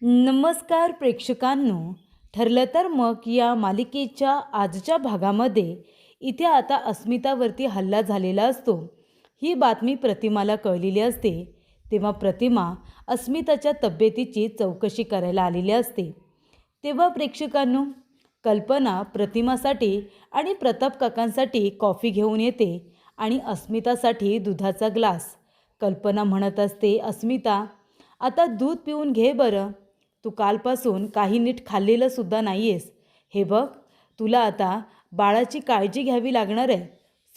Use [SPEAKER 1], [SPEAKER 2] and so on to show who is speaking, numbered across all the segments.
[SPEAKER 1] नमस्कार प्रेक्षकांनो. ठरलं तर मग या मालिकेच्या आजच्या भागामध्ये इथे आता अस्मितावरती हल्ला झालेला असतो. ही बातमी प्रतिमाला कळलेली असते. तेव्हा प्रतिमा अस्मिताच्या तब्येतीची चौकशी करायला आलेली असते. तेव्हा प्रेक्षकांनो, कल्पना प्रतिमासाठी आणि प्रताप काकांसाठी कॉफी घेऊन येते आणि अस्मितासाठी दुधाचा ग्लास. कल्पना म्हणत असते, अस्मिता, आता दूध पिऊन घे बरं. तू कालपासून काही नीट खाल्लेलं सुद्धा नाही आहेस. हे बघ, तुला आता बाळाची काळजी घ्यावी लागणार आहे.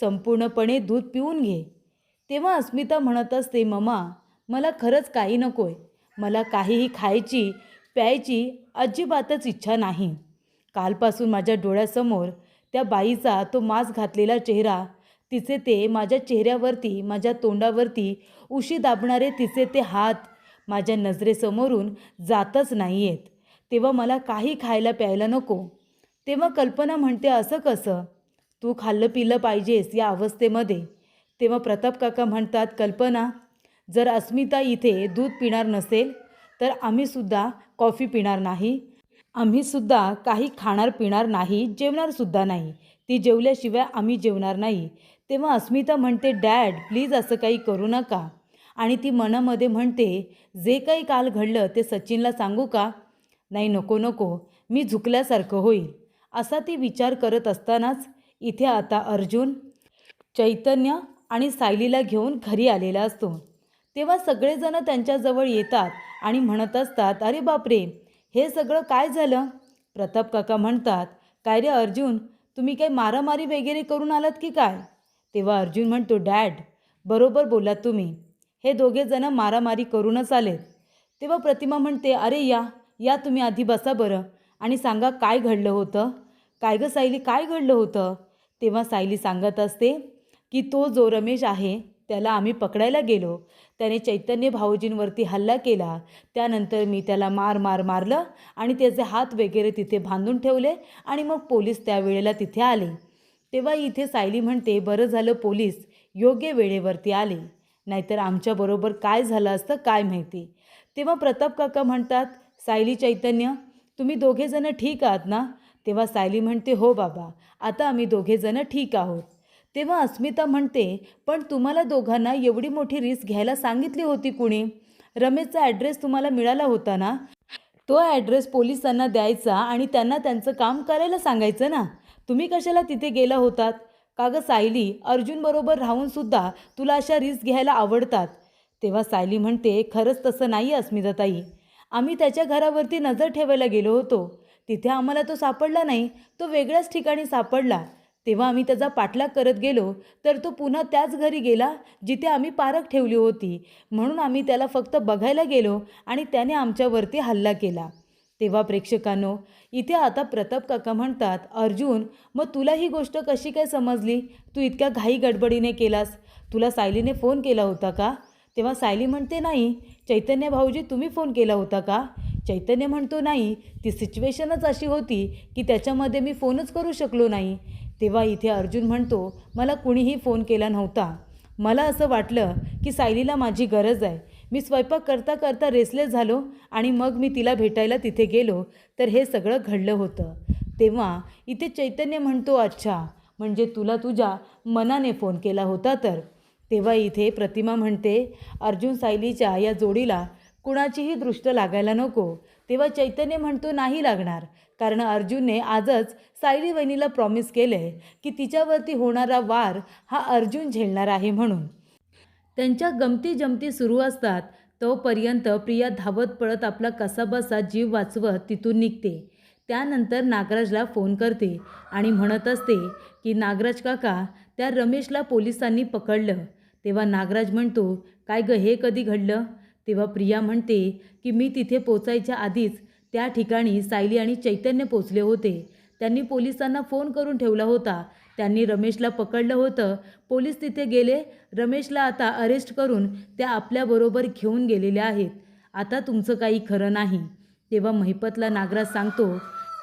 [SPEAKER 1] संपूर्णपणे दूध पिऊन घे. तेव्हा अस्मिता म्हणत असते, मम्मा, मला खरंच काही नको आहे. मला काहीही खायची प्यायची अजिबातच इच्छा नाही. कालपासून माझ्या डोळ्यासमोर त्या बाईचा तो मास्क घातलेला चेहरा, तिचे ते माझ्या चेहऱ्यावरती, माझ्या तोंडावरती उशी दाबणारे तिचे ते हात माझ्या नजरेसमोरून जातच नाही आहेत. तेव्हा मला काही खायला प्यायला नको. तेव्हा कल्पना म्हणते, असं कसं? तू खाल्लं पिलं पाहिजेस या अवस्थेमध्ये. तेव्हा प्रताप काका म्हणतात, कल्पना, जर अस्मिता इथे दूध पिणार नसेल तर आम्हीसुद्धा कॉफी पिणार नाही. आम्हीसुद्धा काही खाणार पिणार नाही, जेवणारसुद्धा नाही. ती जेवल्याशिवाय आम्ही जेवणार नाही. तेव्हा अस्मिता म्हणते, डॅड प्लीज असं काही करू नका. आणि ती मनामध्ये म्हणते, जे काही काल घडलं ते सचिनला सांगू का? नाही, नको नको, मी झुकल्यासारखं होईल. असा ती विचार करत असतानाच इथे आता अर्जुन, चैतन्य आणि सायलीला घेऊन घरी आलेला असतो. तेव्हा सगळेजण त्यांच्याजवळ येतात आणि म्हणत असतात, अरे बापरे, हे सगळं काय झालं? प्रताप काका म्हणतात, काय रे अर्जुन, तुम्ही काही मारामारी वगैरे करून आलात की काय? तेव्हा अर्जुन म्हणतो, डॅड बरोबर बोलात तुम्ही, हे दोघे जण मारामारी करूनच आलेत. तेव्हा प्रतिमा म्हणते, अरे या तुम्ही आधी बसा बरं आणि सांगा काय घडलं होतं. काय गं सायली, काय घडलं होतं? तेव्हा सायली सांगत असते की तो जो रमेश आहे त्याला आम्ही पकडायला गेलो. त्याने चैतन्य भाऊजींवरती हल्ला केला. त्यानंतर मी त्याला मारलं आणि त्याचे हात वगैरे तिथे बांधून ठेवले आणि मग पोलीस त्यावेळेला तिथे आले. तेव्हा इथे सायली म्हणते, बरं झालं पोलीस योग्य वेळेवरती आले, नाहीतर आमच्याबरोबर काय झालं असतं काय माहिती. तेव्हा प्रताप काका म्हणतात, सायली, चैतन्य, तुम्ही दोघेजणं ठीक आहात ना? तेव्हा सायली म्हणते, हो बाबा, आता आम्ही दोघेजणं ठीक आहोत. तेव्हा अस्मिता म्हणते, पण तुम्हाला दोघांना एवढी मोठी रिस्क घ्यायला सांगितली होती कुणी? रमेशचा ॲड्रेस तुम्हाला मिळाला होता ना? तो ॲड्रेस पोलिसांना द्यायचा आणि त्यांना त्यांचं काम करायला सांगायचं ना. तुम्ही कशाला तिथे गेला होतात? का गं सायली, अर्जुनबरोबर राहूनसुद्धा तुला अशा रिस्क घ्यायला आवडतात. तेव्हा सायली म्हणते, खरंच तसं नाही अस्मिताताई. आम्ही त्याच्या घरावरती नजर ठेवायला गेलो होतो. तिथे आम्हाला तो सापडला नाही, तो वेगळ्याच ठिकाणी सापडला. तेव्हा आम्ही त्याचा पाठलाग करत गेलो तर तो पुन्हा त्याच घरी गेला जिथे आम्ही पारख ठेवली होती. म्हणून आम्ही त्याला फक्त बघायला गेलो आणि त्याने आमच्यावरती हल्ला केला. तेव्हा प्रेक्षकांनो, इथे आता प्रताप काका म्हणतात, अर्जुन, मग तुला ही गोष्ट कशी काय समजली? तू इतक्या घाई गडबडीने केलास. तुला सायलीने फोन केला होता का? तेव्हा सायली म्हणते, नाही. चैतन्य भाऊजी, तुम्ही फोन केला होता का? चैतन्य म्हणतो, नाही, ती सिच्युएशनच अशी होती की त्याच्यामध्ये मी फोनच करू शकलो नाही. तेव्हा इथे अर्जुन म्हणतो, मला कुणीही फोन केला नव्हता. मला असं वाटलं की सायलीला माझी गरज आहे. मी स्वयंपाक करता करता रेसलेस झालो आणि मग मी तिला भेटायला तिथे गेलो तर हे सगळं घडलं होतं. तेव्हा इथे चैतन्य म्हणतो, अच्छा, म्हणजे तुला तुझ्या मनाने फोन केला होता तर? तेव्हा इथे प्रतिमा म्हणते, अर्जुन सायलीच्या या जोडीला कुणाचीही दृष्ट लागायला नको. तेव्हा चैतन्य म्हणतो, नाही लागणार, कारण अर्जुनने आजच सायली वहिनीला प्रॉमिस केलं आहे की तिच्यावरती होणारा वार हा अर्जुन झेलणार आहे. म्हणून त्यांच्या गमती जमती सुरू असतात. तोपर्यंत प्रिया धावत पळत आपला कसाबसा जीव वाचवत तिथून निघते. त्यानंतर नागराजला फोन करते आणि म्हणत असते की नागराज काका, त्या रमेशला पोलिसांनी पकडलं. तेव्हा नागराज म्हणतो, काय गं, हे कधी घडलं? तेव्हा प्रिया म्हणते की मी तिथे पोचायच्या आधीच त्या ठिकाणी सायली आणि चैतन्य पोचले होते. त्यांनी पोलिसांना फोन करून ठेवला होता. त्यांनी रमेशला पकडलं होतं. पोलीस तिथे गेले. रमेशला आता अरेस्ट करून त्या आपल्याबरोबर घेऊन गेलेल्या आहेत. आता तुमचं काही खरं नाही. तेव्हा महिपतला नागराज सांगतो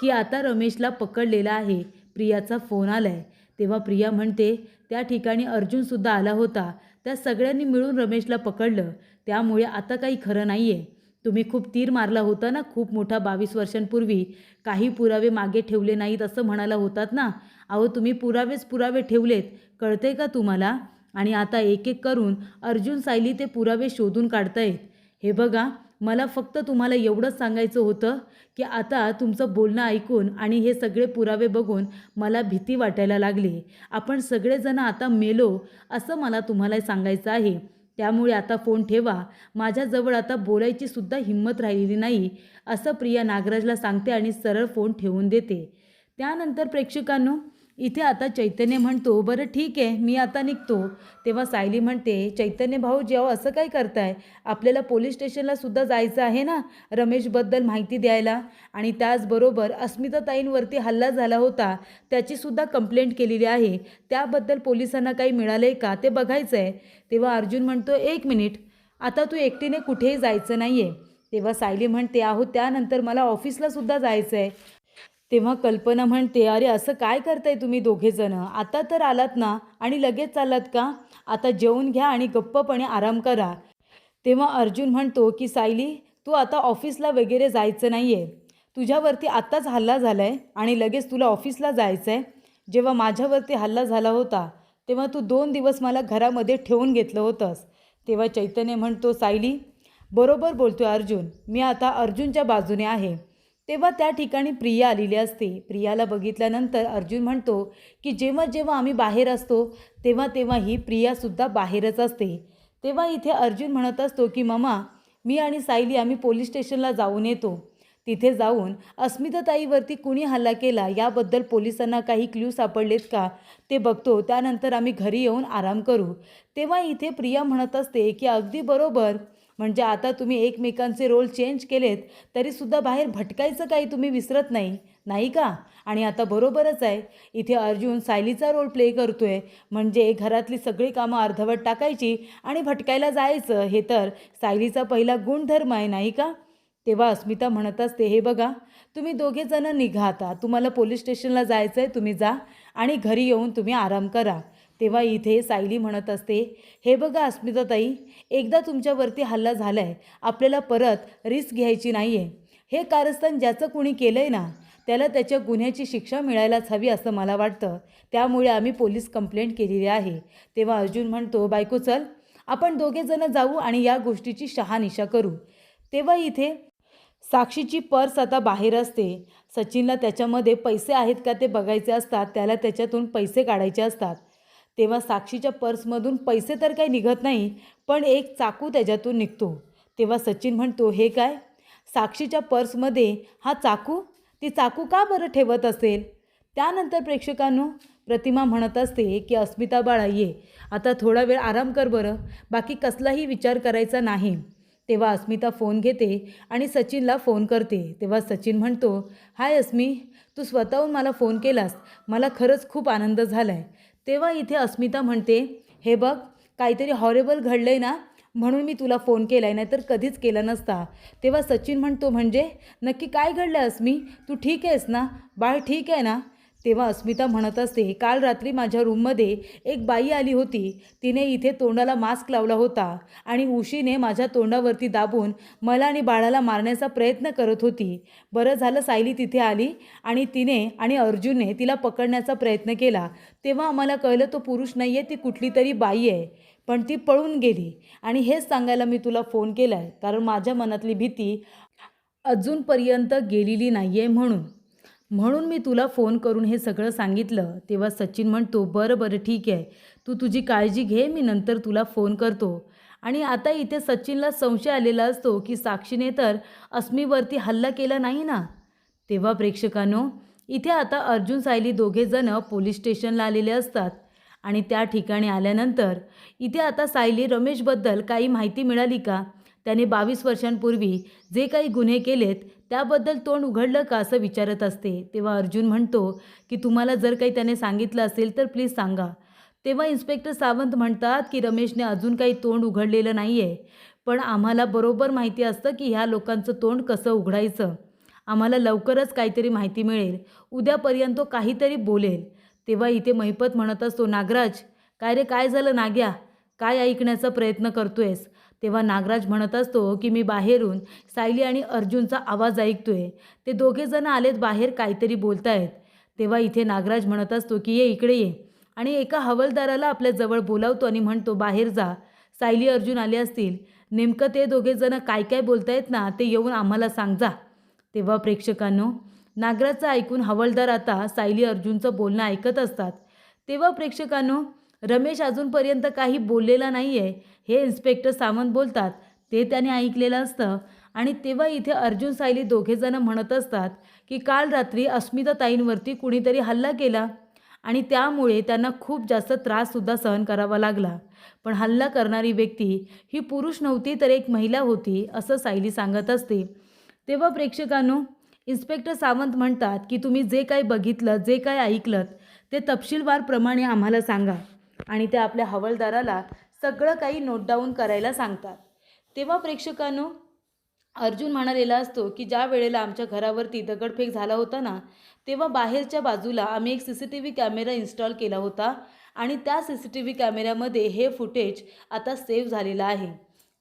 [SPEAKER 1] की आता रमेशला पकडलेला आहे. प्रियाचा फोन आलाय. तेव्हा प्रिया म्हणते, त्या ठिकाणी अर्जुनसुद्धा आला होता. त्या सगळ्यांनी मिळून रमेशला पकडलं. त्यामुळे आता काही खरं नाही आहे. तुम्ही खूप तीर मारला होता ना, खूप मोठा 22 वर्षांपूर्वी. काही पुरावे मागे ठेवले नाहीत असं म्हणाला होतात ना. अहो तुम्ही पुरावे ठेवलेत, कळतंय का तुम्हाला? आणि आता एक एक करून अर्जुन सायली ते पुरावे शोधून काढतायत. हे बघा, मला फक्त तुम्हाला एवढंच सांगायचं होतं की आता तुमचं बोलणं ऐकून आणि हे सगळे पुरावे बघून मला भीती वाटायला लागली. आपण सगळेजण आता मेलो असं मला तुम्हाला सांगायचं आहे. त्यामुळे आता फोन ठेवा. माझ्याजवळ आता बोलायची सुद्धा हिंमत राहिलेली नाही, असं प्रिया नागराजला सांगते आणि सरळ फोन ठेवून देते. त्यानंतर प्रेक्षकांनो, इथे आता चैतन्य म्हणतो, बरं ठीक आहे, मी आता निघतो. तेव्हा सायली म्हणते, चैतन्य भाऊ जेव्हा असं काय करताय? आपल्याला पोलीस स्टेशनला सुद्धा जायचं आहे ना रमेशबद्दल माहिती द्यायला. आणि त्याचबरोबर अस्मिताताईंवरती हल्ला झाला होता, त्याचीसुद्धा कंप्लेंट केलेली आहे. त्याबद्दल पोलिसांना काही मिळालं आहे का ते बघायचं आहे. तेव्हा अर्जुन म्हणतो, एक मिनिट, आता तू एकटीने कुठेही जायचं नाही आहे. तेव्हा सायली म्हणते, अहो त्यानंतर मला ऑफिसला सुद्धा जायचं आहे. तेव्हा कल्पना म्हणते, अरे असं काय करताय तुम्ही दोघेजणं? आता तर आलात ना आणि लगेच चाललात का? आता जेवून घ्या आणि गप्पपणे आराम करा. तेव्हा अर्जुन म्हणतो की सायली, तू आता ऑफिसला वगैरे जायचं नाही आहे. तुझ्यावरती आत्ताच हल्ला झाला आहे आणि लगेच तुला ऑफिसला जायचं आहे. जेव्हा माझ्यावरती हल्ला झाला होता तेव्हा तू 2 दिवस मला घरामध्ये ठेवून घेतलं होतंस. तेव्हा चैतन्य म्हणतो, सायली बरोबर बोलतोय अर्जुन, मी आता अर्जुनच्या बाजूने आहे. तेव्हा त्या ठिकाणी प्रिया आलेली असते. प्रियाला बघितल्यानंतर अर्जुन म्हणतो की जेव्हा जेव्हा आम्ही बाहेर असतो तेव्हा तेव्हा ही प्रियासुद्धा बाहेरच असते. तेव्हा इथे अर्जुन म्हणत असतो की मामा, मी आणि सायली आम्ही पोलीस स्टेशनला जाऊन येतो. तिथे जाऊन अस्मिताताईवरती कुणी हल्ला केला याबद्दल पोलिसांना काही क्ल्यू सापडलेत का ते बघतो. त्यानंतर आम्ही घरी येऊन आराम करू. तेव्हा इथे प्रिया म्हणत असते की अगदी बरोबर, म्हणजे आता तुम्ही एकमेकांचे रोल चेंज केलेत तरीसुद्धा बाहेर भटकायचं काही तुम्ही विसरत नाही, नाही का? आणि आता बरोबरच आहे, इथे अर्जुन सायलीचा रोल प्ले करतोय, म्हणजे घरातली सगळी कामं अर्धवट टाकायची आणि भटकायला जायचं. हे तर सायलीचा पहिला गुणधर्म आहे, नाही का? तेव्हा अस्मिता म्हणत असते, हे बघा, तुम्ही दोघेजणं निघा आता. तुम्हाला पोलीस स्टेशनला जायचं आहे, तुम्ही जा आणि घरी येऊन तुम्ही आराम करा. तेव्हा इथे सायली म्हणत असते, हे बघा अस्मिताताई, एकदा तुमच्यावरती हल्ला झाला आहे, आपल्याला परत रिस्क घ्यायची नाही आहे. हे कारस्थान ज्याचं कुणी केलं आहे ना त्याला त्याच्या गुन्ह्याची शिक्षा मिळायलाच हवी असं मला वाटतं. त्यामुळे आम्ही पोलीस कंप्लेंट केलेली आहे. तेव्हा अर्जुन म्हणतो, बायको चल, आपण दोघेजणं जाऊ आणि या गोष्टीची शहानिशा करू. तेव्हा इथे साक्षीची पर्स आता बाहेर असते. सचिनला त्याच्यामध्ये पैसे आहेत का ते बघायचे असतात, त्याला त्याच्यातून पैसे काढायचे असतात. तेव्हा साक्षीच्या पर्समधून पैसे तर काही निघत नाही, पण एक चाकू त्याच्यातून निघतो. तेव्हा सचिन म्हणतो, हे काय? साक्षीच्या पर्समध्ये हा चाकू? ती चाकू का बरं ठेवत असेल? त्यानंतर प्रेक्षकांनो, प्रतिमा म्हणत असते की अस्मिता बाळा ये, आता थोडा वेळ आराम कर बरं, बाकी कसलाही विचार करायचा नाही. तेव्हा अस्मिता फोन घेते आणि सचिनला फोन करते. तेव्हा सचिन म्हणतो, हाय अस्मी, तू स्वतःहून मला फोन केलास, मला खरंच खूप आनंद झाला आहे. तेव्हा इथे अस्मिता म्हणते, हे बघ, काहीतरी हॉरेबल घडलं आहे ना, म्हणून मी तुला फोन केला आहे, नाहीतर कधीच केला नसता. तेव्हा सचिन म्हणतो, म्हणजे नक्की काय घडलं अस्मी? तू ठीक आहेस ना? बाळ ठीक आहे ना? तेव्हा अस्मिता म्हणत असते, काल रात्री माझ्या रूममध्ये एक बाई आली होती. तिने इथे तोंडाला मास्क लावला होता आणि उशीने माझ्या तोंडावरती दाबून मला आणि बाळाला मारण्याचा प्रयत्न करत होती. बरं झालं सायली तिथे आली आणि तिने आणि अर्जुनने तिला पकडण्याचा प्रयत्न केला. तेव्हा आम्हाला कळलं तो पुरुष नाही आहे, ती कुठली तरी बाई आहे, पण ती पळून गेली. आणि हेच सांगायला मी तुला फोन केला आहे, कारण माझ्या मनातली भीती अजूनपर्यंत गेलेली नाही आहे म्हणून मी तुला फोन करून हे सगळं सांगितलं. तेव्हा सचिन म्हणतो, बरं बरं ठीक आहे, तू तुझी काळजी घे, मी नंतर तुला फोन करतो. आणि आता इथे सचिनला संशय आलेला असतो की साक्षीने तर अस्मीवरती हल्ला केला नाही ना. तेव्हा प्रेक्षकांनो, इथे आता अर्जुन सायली दोघेजणं पोलीस स्टेशनला आलेले असतात. आणि त्या ठिकाणी आल्यानंतर इथे आता सायली रमेशबद्दल काही माहिती मिळाली का, त्याने 22 वर्षांपूर्वी जे काही गुन्हे केलेत त्याबद्दल तोंड उघडलं का असं विचारत असते. तेव्हा अर्जुन म्हणतो की तुम्हाला जर काही त्याने सांगितलं असेल तर प्लीज सांगा. तेव्हा इन्स्पेक्टर सावंत म्हणतात की रमेशने अजून काही तोंड उघडलेलं नाही आहे, पण आम्हाला बरोबर माहिती असतं की ह्या लोकांचं तोंड कसं उघडायचं. आम्हाला लवकरच काहीतरी माहिती मिळेल, उद्यापर्यंत तो काहीतरी बोलेल. तेव्हा इथे महिपत म्हणत असतो, नागराज, काय रे काय झालं नाग्या, काय ऐकण्याचा प्रयत्न करतोयस? तेव्हा नागराज म्हणत असतो की मी बाहेरून सायली आणि अर्जुनचा आवाज ऐकतोय. ते दोघेजण आलेत बाहेर, काहीतरी बोलतायत. तेव्हा इथे नागराज म्हणत असतो की ये इकडे ये, आणि एका हवालदाराला आपल्या जवळ बोलावतो आणि म्हणतो बाहेर जा, सायली अर्जुन आले असतील, नेमकं ते दोघेजण काय काय बोलतायत ना ते येऊन आम्हाला सांग जा. तेव्हा प्रेक्षकांनो, नागराजचं ऐकून हवालदार आता सायली अर्जुनचं बोलणं ऐकत असतात. तेव्हा प्रेक्षकांनो, रमेश अजूनपर्यंत काही बोललेला नाही आहे हे इन्स्पेक्टर सावंत बोलतात ते त्याने ऐकलेलं असतं. आणि तेव्हा इथे अर्जुन सायली दोघेजणं म्हणत असतात की काल रात्री अस्मिताताईंवरती कुणीतरी हल्ला केला आणि त्यामुळे त्यांना खूप जास्त त्राससुद्धा सहन करावा लागला. पण हल्ला करणारी व्यक्ती ही पुरुष नव्हती तर एक महिला होती, असं सायली सांगत असते. तेव्हा प्रेक्षकांनो, इन्स्पेक्टर सावंत म्हणतात की तुम्ही जे काही बघितलं, जे काही ऐकलं ते तपशीलवारप्रमाणे आम्हाला सांगा. आणि ते आपल्या हवालदाराला सगळं काही नोट डाऊन करायला सांगतात. तेव्हा प्रेक्षकांनो, अर्जुन म्हणालेला असतो की ज्या वेळेला आमच्या घरावरती दगडफेक झाला होता ना, तेव्हा बाहेरच्या बाजूला आम्ही एक CCTV कॅमेरा इन्स्टॉल केला होता आणि त्या CCTV कॅमेऱ्यामध्ये हे फुटेज आता सेव्ह झालेलं आहे.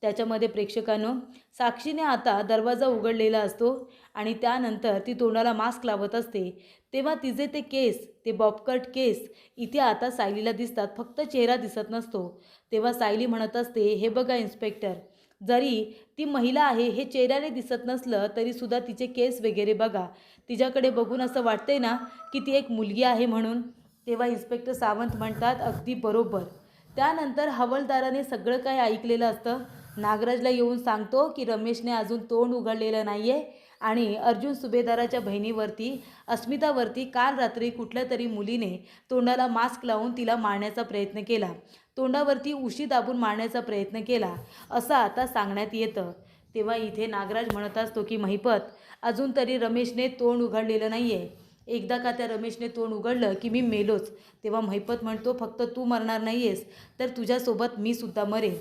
[SPEAKER 1] त्याच्यामध्ये प्रेक्षकांनो, साक्षीने आता दरवाजा उघडलेला असतो आणि त्यानंतर ती तोंडाला मास्क लावत असते. तेव्हा तिचे ते केस, ते बॉबकट केस इथे आता सायलीला दिसतात, फक्त चेहरा दिसत नसतो. तेव्हा सायली म्हणत असते, हे बघा इन्स्पेक्टर, जरी ती महिला आहे हे चेहऱ्याने दिसत नसलं तरीसुद्धा तिचे केस वगैरे बघा, तिच्याकडे बघून असं वाटतंय ना की ती एक मुलगी आहे म्हणून. तेव्हा इन्स्पेक्टर सावंत म्हणतात अगदी बरोबर. त्यानंतर हवालदाराने सगळं काही ऐकलेलं असतं. नागराजला येऊन सांगतो की रमेशने अजून तोंड उघडलेलं नाही आहे आणि अर्जुन सुभेदाराच्या बहिणीवरती, अस्मितावरती काल रात्री कुठल्या तरी मुलीने तोंडाला मास्क लावून तिला मारण्याचा प्रयत्न केला, तोंडावरती उशी दाबून मारण्याचा प्रयत्न केला, असं आता सांगण्यात येतं. तेव्हा इथे नागराज म्हणत असतो की महिपत, अजून तरी रमेशने तोंड उघडलेलं नाही आहे, एकदा का त्या रमेशने तोंड उघडलं की मी मेलोच. तेव्हा महिपत म्हणतो फक्त तू मरणार नाही आहेस तर तुझ्यासोबत मी सुद्धा मरेन.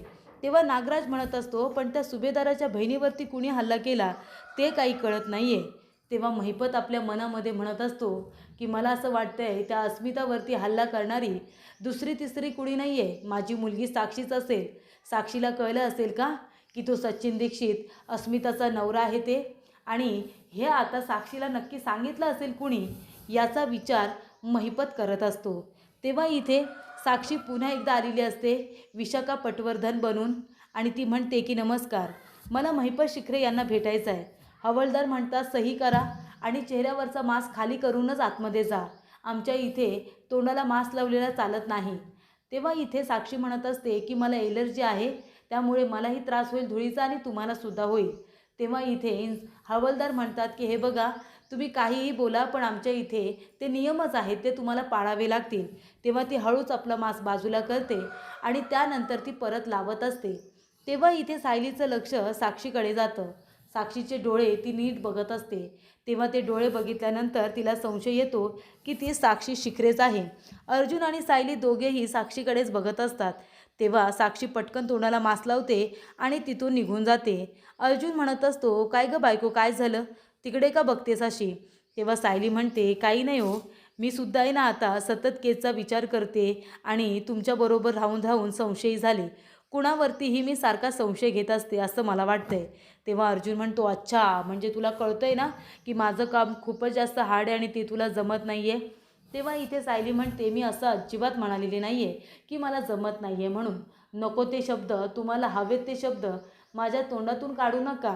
[SPEAKER 1] तेव्हा नागराज म्हणत असतो पण त्या सुभेदाराच्या बहिणीवरती कुणी हल्ला केला ते काही कळत नाही आहे. तेव्हा महिपत आपल्या मनामध्ये म्हणत असतो की मला असं वाटतंय त्या अस्मितावरती हल्ला करणारी दुसरी तिसरी कुणी नाही आहे, माझी मुलगी साक्षीच असेल. साक्षीला कळलं असेल का की तो सचिन दीक्षित अस्मिताचा नवरा आहे ते, आणि हे आता साक्षीला नक्की सांगितलं असेल कुणी, याचा विचार महिपत करत असतो. तेव्हा इथे साक्षी पुन्हा एकदा आलेली असते विशाखा पटवर्धन बनून आणि ती म्हणते की नमस्कार, मला महिपत शिखरे यांना भेटायचं आहे. हवालदार म्हणतात सही करा आणि चेहऱ्यावरचा मास्क खाली करूनच आतमध्ये जा, आमच्या इथे तोंडाला मास्क लावलेला चालत नाही. तेव्हा इथे साक्षी म्हणत असते की मला एलर्जी आहे, त्यामुळे मलाही त्रास होईल धुळीचा आणि तुम्हालासुद्धा होईल. तेव्हा इथे हवालदार म्हणतात की हे बघा, तुम्ही काहीही बोला पण आमच्या इथे ते नियमच आहेत, ते तुम्हाला पाळावे लागतील. तेव्हा ती हळूच आपला मास्क बाजूला करते आणि त्यानंतर ती परत लावत असते. तेव्हा इथे सायलीचं लक्ष साक्षीकडे जातं. साक्षीचे डोळे ती नीट बघत असते. तेव्हा ते डोळे बघितल्यानंतर तिला संशय येतो की ती साक्षी शिखरेच आहे. अर्जुन आणि सायली दोघेही साक्षीकडेच बघत असतात. तेव्हा साक्षी पटकन तोंडाला मास्क लावते आणि तिथून निघून जाते. अर्जुन म्हणत असतो काय गं बायको, काय झालं, तिकडे का बघतेस अशी. तेव्हा सायली म्हणते काही नाही हो, मी सुद्धा आहे ना आता सतत केसचा विचार करते आणि तुमच्याबरोबर राहून राहून संशयी झाले, कुणावरतीही मी सारखा संशय घेत असते असं मला वाटतंय. तेव्हा अर्जुन म्हणतो अच्छा, म्हणजे तुला कळतंय ना की माझं काम खूपच जास्त हार्ड आहे आणि ते तुला जमत नाही आहे. तेव्हा इथे सायली म्हणते मी असं अजिबात म्हणालेले नाही आहे की मला जमत नाही आहे म्हणून. नको ते शब्द, तुम्हाला हवेत ते शब्द माझ्या तोंडातून काढू नका.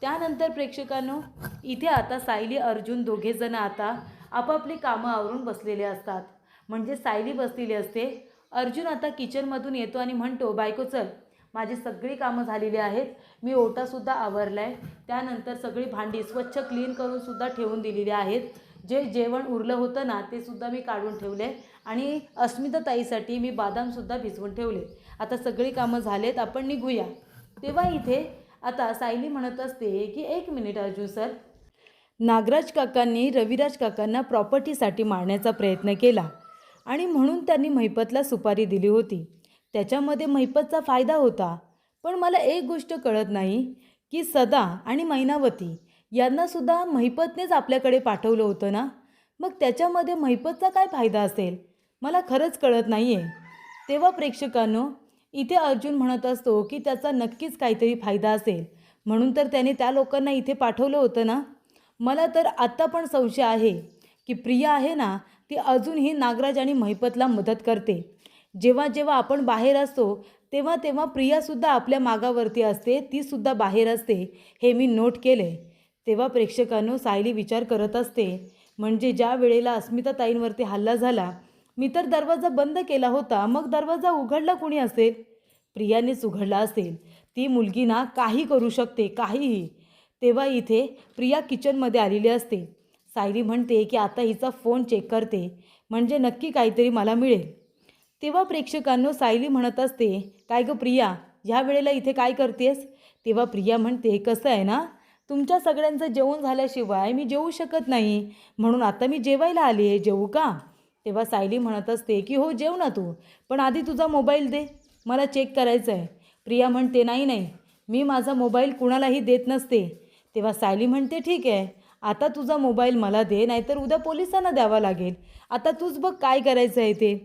[SPEAKER 1] त्यानंतर प्रेक्षकांनो, इथे आता सायली अर्जुन दोघेजण आता आपापली कामं आवरून बसलेले असतात. म्हणजे सायली बसलेली असते, अर्जुन आता किचनमधून येतो आणि म्हणतो बायको चल, माझी सगळी कामं झालेली आहेत, मी ओटासुद्धा आवरला आहे, त्यानंतर सगळी भांडी स्वच्छ क्लीन करूनसुद्धा ठेवून दिलेली आहेत, जे जेवण उरलं होतं ना ते सुद्धा मी काढून ठेवले आणि अस्मिताताईसाठी मी बादामसुद्धा भिजवून ठेवले. आता सगळी कामं झालेत, आपण निघूया. तेव्हा इथे आता सायली म्हणत असते की एक मिनिट अर्जुन सर, नागराज काकांनी रविराज काकांना प्रॉपर्टीसाठी मारण्याचा प्रयत्न केला आणि म्हणून त्यांनी महिपतला सुपारी दिली होती, त्याच्यामध्ये महिपतचा फायदा होता. पण मला एक गोष्ट कळत नाही की सदा आणि मैनावती यांनासुद्धा महिपतनेच आपल्याकडे पाठवलं होतं ना, मग त्याच्यामध्ये महिपतचा काय फायदा असेल, मला खरंच कळत नाही आहे. तेव्हा प्रेक्षकांनो, इथे अर्जुन म्हणत असतो की त्याचा नक्कीच काहीतरी फायदा असेल, म्हणून तर त्याने त्या लोकांना इथे पाठवलं होतं ना. मला तर आत्ता पण संशय आहे की प्रिया आहे ना, ती अजूनही नागराज आणि महिपतला मदत करते. जेव्हा जेव्हा आपण बाहेर असतो तेव्हा तेव्हा प्रियासुद्धा आपल्या मागावरती असते, तीसुद्धा बाहेर असते, हे मी नोट केले. तेव्हा प्रेक्षकांनो सायली विचार करत असते, म्हणजे ज्या वेळेला अस्मिताताईंवरती हल्ला झाला, मी तर दरवाजा बंद केला होता, मग दरवाजा उघडला कोणी असेल? प्रियानेच उघडला असेल. ती मुलगी ना काही करू शकते, काहीही. तेव्हा इथे प्रिया किचनमध्ये आलेली असते. सायली म्हणते की आता हिचा फोन चेक करते, म्हणजे नक्की काहीतरी मला मिळेल. तेव्हा प्रेक्षकांनो सायली म्हणत असते, काय गं प्रिया, ह्या वेळेला इथे काय करतेस? तेव्हा प्रिया म्हणते, कसं आहे ना, तुमच्या सगळ्यांचं जेवण झाल्याशिवाय मी जेवू शकत नाही, म्हणून आता मी जेवायला आली आहे, जेवू का? तेव्हा सायली म्हणत असते की हो जेव ना तू, पण आधी तुझा मोबाईल दे, मला चेक करायचं आहे. प्रिया म्हणते, नाही नाही, मी माझा मोबाईल कुणालाही देत नसते. तेव्हा सायली म्हणते, ठीक आहे, आता तुझा मोबाईल मला दे, नाहीतर उद्या पोलिसांना द्यावा लागेल. आता तूच बघ काय करायचं आहे ते.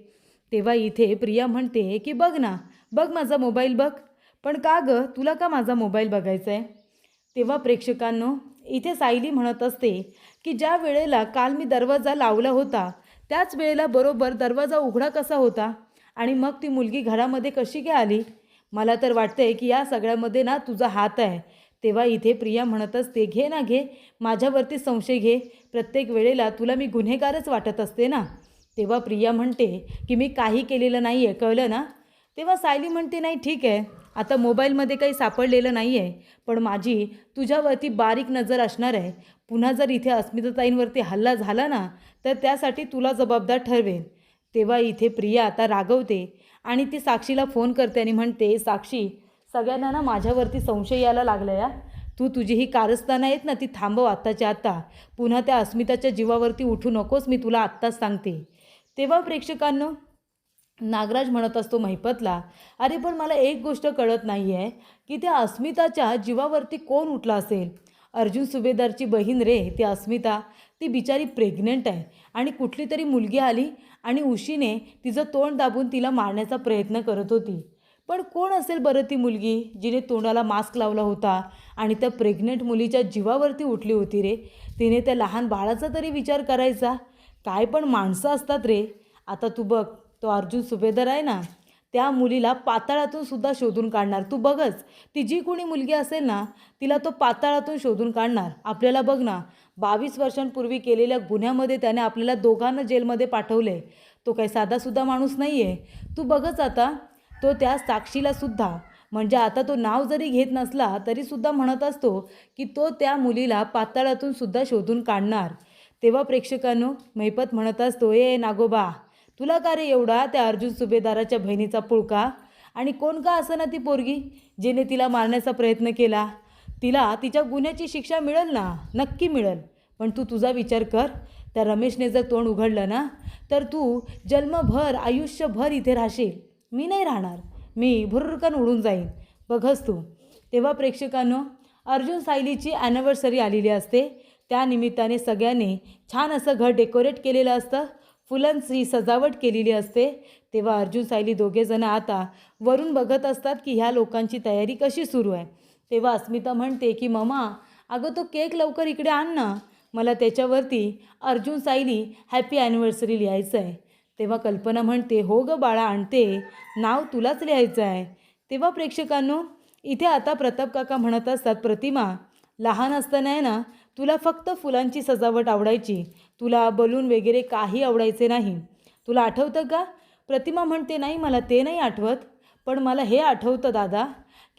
[SPEAKER 1] तेव्हा इथे प्रिया म्हणते की बघ ना, बघ माझा मोबाईल बघ. पण का गं, तुला का माझा मोबाईल बघायचा आहे? तेव्हा प्रेक्षकांनो इथे सायली म्हणत असते की ज्या वेळेला काल मी दरवाजा लावला होता, त्याच वेळेला बरोबर दरवाजा उघडा कसा होता आणि मग ती मुलगी घरामध्ये कशी काय आली? मला तर वाटतंय की या सगळ्यामध्ये ना तुझा हात आहे. तेव्हा इथे प्रिया म्हणत असते, घे ना घे, माझ्यावरती संशय घे, प्रत्येक वेळेला तुला मी गुन्हेगारच वाटत असते ना. तेव्हा प्रिया म्हणते की मी काही केलेलं नाही आहे, कळलं ना. तेव्हा सायली म्हणते, नाही ठीक आहे, आता मोबाईलमध्ये काही सापडलेलं नाही आहे, पण माझी तुझ्यावरती बारीक नजर असणार आहे. पुन्हा जर इथे अस्मिताताईंवरती हल्ला झाला ना, तर त्यासाठी तुला जबाबदार ठरवेन. तेव्हा इथे प्रिया आता रागवते आणि ती साक्षीला फोन करते आणि म्हणते, साक्षी, सगळ्यांना ना माझ्यावरती संशय यायला लागला या. तू तुझी ही कारस्थानं आहेत ना ती थांबव आत्ताच्या आत्ता. पुन्हा त्या अस्मिताच्या जीवावरती उठू नकोस, मी तुला आत्ताच सांगते. तेव्हा प्रेक्षकांनो नागराज म्हणत असतो महिपतला, अरे पण मला एक गोष्ट कळत नाही आहे की त्या अस्मिताच्या जीवावरती कोण उठला असेल? अर्जुन सुभेदारची बहीण रे ती अस्मिता, ती बिचारी प्रेग्नंट आहे आणि कुठली तरी मुलगी आली आणि उशीने तिचं तोंड दाबून तिला मारण्याचा प्रयत्न करत होती. पण कोण असेल बरं ती मुलगी जिने तोंडाला मास्क लावला होता आणि त्या प्रेग्नंट मुलीच्या जीवावरती उठली होती रे? तिने त्या लहान बाळाचा तरी विचार करायचा. काय पण माणसं असतात रे. आता तू बघ, तो अर्जुन सुभेदार आहे ना, त्या मुलीला पाताळातून सुद्धा शोधून काढणार. तू बघच, ती जी कोणी मुलगी असेल ना, तिला तो पाताळातून शोधून काढणार. आपल्याला बघ ना, 22 वर्षांपूर्वी केलेल्या गुन्ह्यामध्ये त्याने आपल्याला दोघांना जेलमध्ये पाठवले. तो काही साधासुद्धा माणूस नाही आहे. तू बघच आता, तो त्या साक्षीलासुद्धा, म्हणजे आता तो नाव जरी घेत नसला तरीसुद्धा म्हणत असतो की तो त्या मुलीला पाताळातून सुद्धा शोधून काढणार. तेव्हा प्रेक्षकांनो महिपत म्हणत असतो, ए नागोबा, तुला का रे एवढा त्या अर्जुन सुभेदाराच्या बहिणीचा पुळका? आणि कोण का असं ना ती पोरगी जिने तिला मारण्याचा प्रयत्न केला, तिला तिच्या गुन्ह्याची शिक्षा मिळेल ना, नक्की मिळेल. पण तू तुझा विचार कर, त्या रमेशने जर तोंड उघडलं ना, तर तू जन्मभर आयुष्यभर इथे राहशील. मी नाही राहणार, मी भुर्रकन उडून जाईन, बघच तू. तेव्हा प्रेक्षकांनो अर्जुन सायलीची ॲनिव्हर्सरी आलेली असते. त्या निमित्ताने सगळ्यांनी छान असं घर डेकोरेट केलेलं असतं, फुलांची सजावट केलेली असते. तेव्हा अर्जुन सायली दोघेजणं आता वरून बघत असतात की ह्या लोकांची तयारी कशी सुरू आहे. तेव्हा अस्मिता म्हणते की ममा, अगं तो केक लवकर इकडे आण ना, मला त्याच्यावरती अर्जुन सायली हॅपी ॲनिव्हर्सरी लिहायचं आहे. तेव्हा कल्पना म्हणते, हो गं बाळा, आणते, नाव तुलाच लिहायचं आहे. तेव्हा प्रेक्षकांनो इथे आता प्रताप काका म्हणत असतात, प्रतिमा, लहान असताना आहे ना, तुला फक्त फुलांची सजावट आवडायची, तुला बलून वगैरे काही आवडायचे नाही. तुला आठवतं का? प्रतिमा म्हणते, नाही मला ते नाही आठवत, पण मला हे आठवतं दादा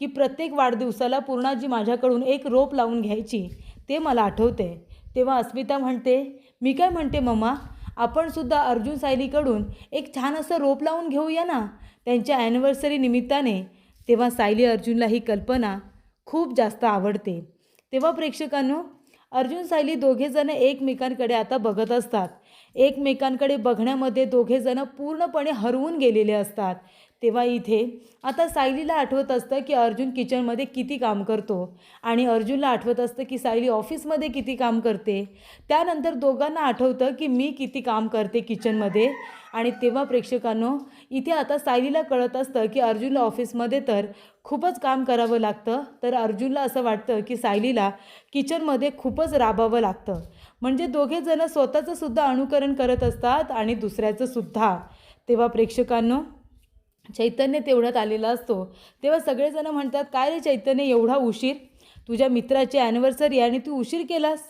[SPEAKER 1] की प्रत्येक वाढदिवसाला पूर्णाजी माझ्याकडून एक रोप लावून घ्यायची, ते मला आठवते. तेव्हा अस्मिता म्हणते, मी काय म्हणते मम्मा, आपण सुद्धा अर्जुन सायलीकडून एक छान असं रोप लावून घेऊया ना त्यांच्या ॲनिव्हर्सरी निमित्ताने. तेव्हा सायली अर्जुनला ही कल्पना खूप जास्त आवडते. तेव्हा प्रेक्षकांनो अर्जुन सायली दोघेजणं एकमेकांकडे आता बघत असतात. एकमेकांकडे बघण्यामध्ये दोघेजणं पूर्णपणे हरवून गेलेले असतात. तेव्हा इथे आता सायलीला आठवत असतं की अर्जुन किचनमध्ये किती काम करतो आणि अर्जुनला आठवत असतं की सायली ऑफिसमध्ये किती काम करते. त्यानंतर दोघांना आठवतं की मी किती काम करते किचनमध्ये. आणि तेव्हा प्रेक्षकांनो इथे आता सायलीला कळत असतं की अर्जुनला ऑफिसमध्ये तर खूपच काम करावं लागतं, तर अर्जुनला असं वाटतं की सायलीला किचनमध्ये खूपच राबावं लागतं. म्हणजे दोघेजणं स्वतःचं सुद्धा अनुकरण करत असतात आणि दुसऱ्याचं सुद्धा. तेव्हा प्रेक्षकांनो चैतन्य तेवढ्यात आलेला असतो. तेव्हा सगळेजण म्हणतात, काय रे चैतन्य एवढा उशीर? तुझ्या मित्राची ॲनिव्हर्सरी आणि तू उशीर केलास.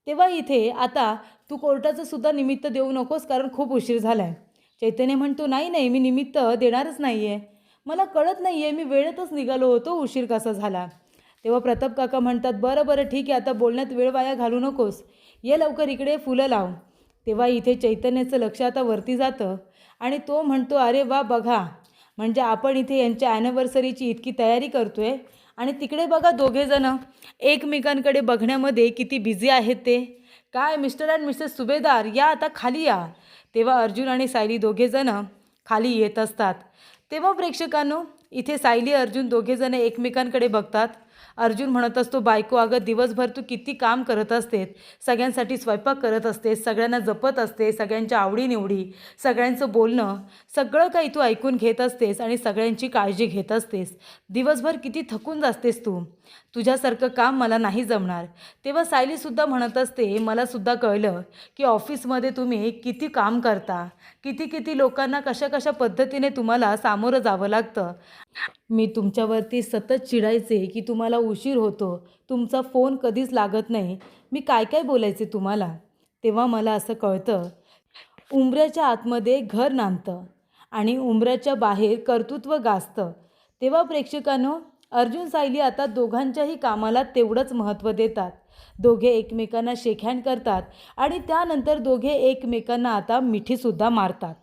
[SPEAKER 1] तेव्हा इथे आता तू कोर्टाचं सुद्धा निमित्त देऊ नकोस कारण खूप उशीर झाला आहे. चैतन्य म्हणतो, नाही नाही मी निमित्त देणारच नाही आहे. मला कळत नाही आहे, मी वेळेतच निघालो होतो, उशीर कसा झाला. तेव्हा प्रताप काका म्हणतात, बरं बरं ठीक आहे, आता बोलण्यात वेळ वाया घालू नकोस, ये लवकर इकडे फुलं लाव. तेव्हा इथे चैतन्याचं लक्ष आता वरती जातं आणि तो म्हणतो, अरे वा बघा, म्हणजे आपण इथे यांच्या ॲनिव्हर्सरीची इतकी तयारी करतो आहे आणि तिकडे बघा दोघेजणं एकमेकांकडे बघण्यामध्ये किती बिझी आहेत ते. काय मिस्टर अँड मिसेस सुभेदार या आता खाली या. तेव्हा अर्जुन आणि सायली दोघेजणं खाली येत असतात. तेव्हा प्रेक्षकांनो इथे सायली अर्जुन दोघेजणं एकमेकांकडे बघतात. अर्जुन म्हणत असतो, बायको अगं दिवसभर तू किती काम करत असतेस, सगळ्यांसाठी स्वयंपाक करत असतेस, सगळ्यांना जपत असतेस, सगळ्यांच्या आवडीनिवडी, सगळ्यांचं बोलणं सगळं काही तू ऐकून घेत असतेस आणि सगळ्यांची काळजी घेत असतेस. दिवसभर किती थकून जातेस तू, तुझ्यासारखं काम मला नाही जमणार. तेव्हा सायलीसुद्धा म्हणत असते, मलासुद्धा कळलं की ऑफिसमध्ये तुम्ही किती काम करता, किती किती लोकांना कशा कशा पद्धतीने तुम्हाला सामोरं जावं लागतं. मी तुमच्यावरती सतत चिडायचे की तुम्हाला उशीर होतो, तुमचा फोन कधीच लागत नाही, मी काय काय बोलायचे तुम्हाला. तेव्हा मला असं कळतं, उंबऱ्याच्या आतमध्ये घर नांदतं आणि उंबऱ्याच्या बाहेर कर्तृत्व गाजतं. तेव्हा प्रेक्षकांनो अर्जुन सायली आता दोघांच्याही कामाला तेवढंच महत्त्व देतात. दोघे एकमेकांना शेकहँड करतात आणि त्यानंतर दोघे एकमेकांना आता मिठीसुद्धा मारतात.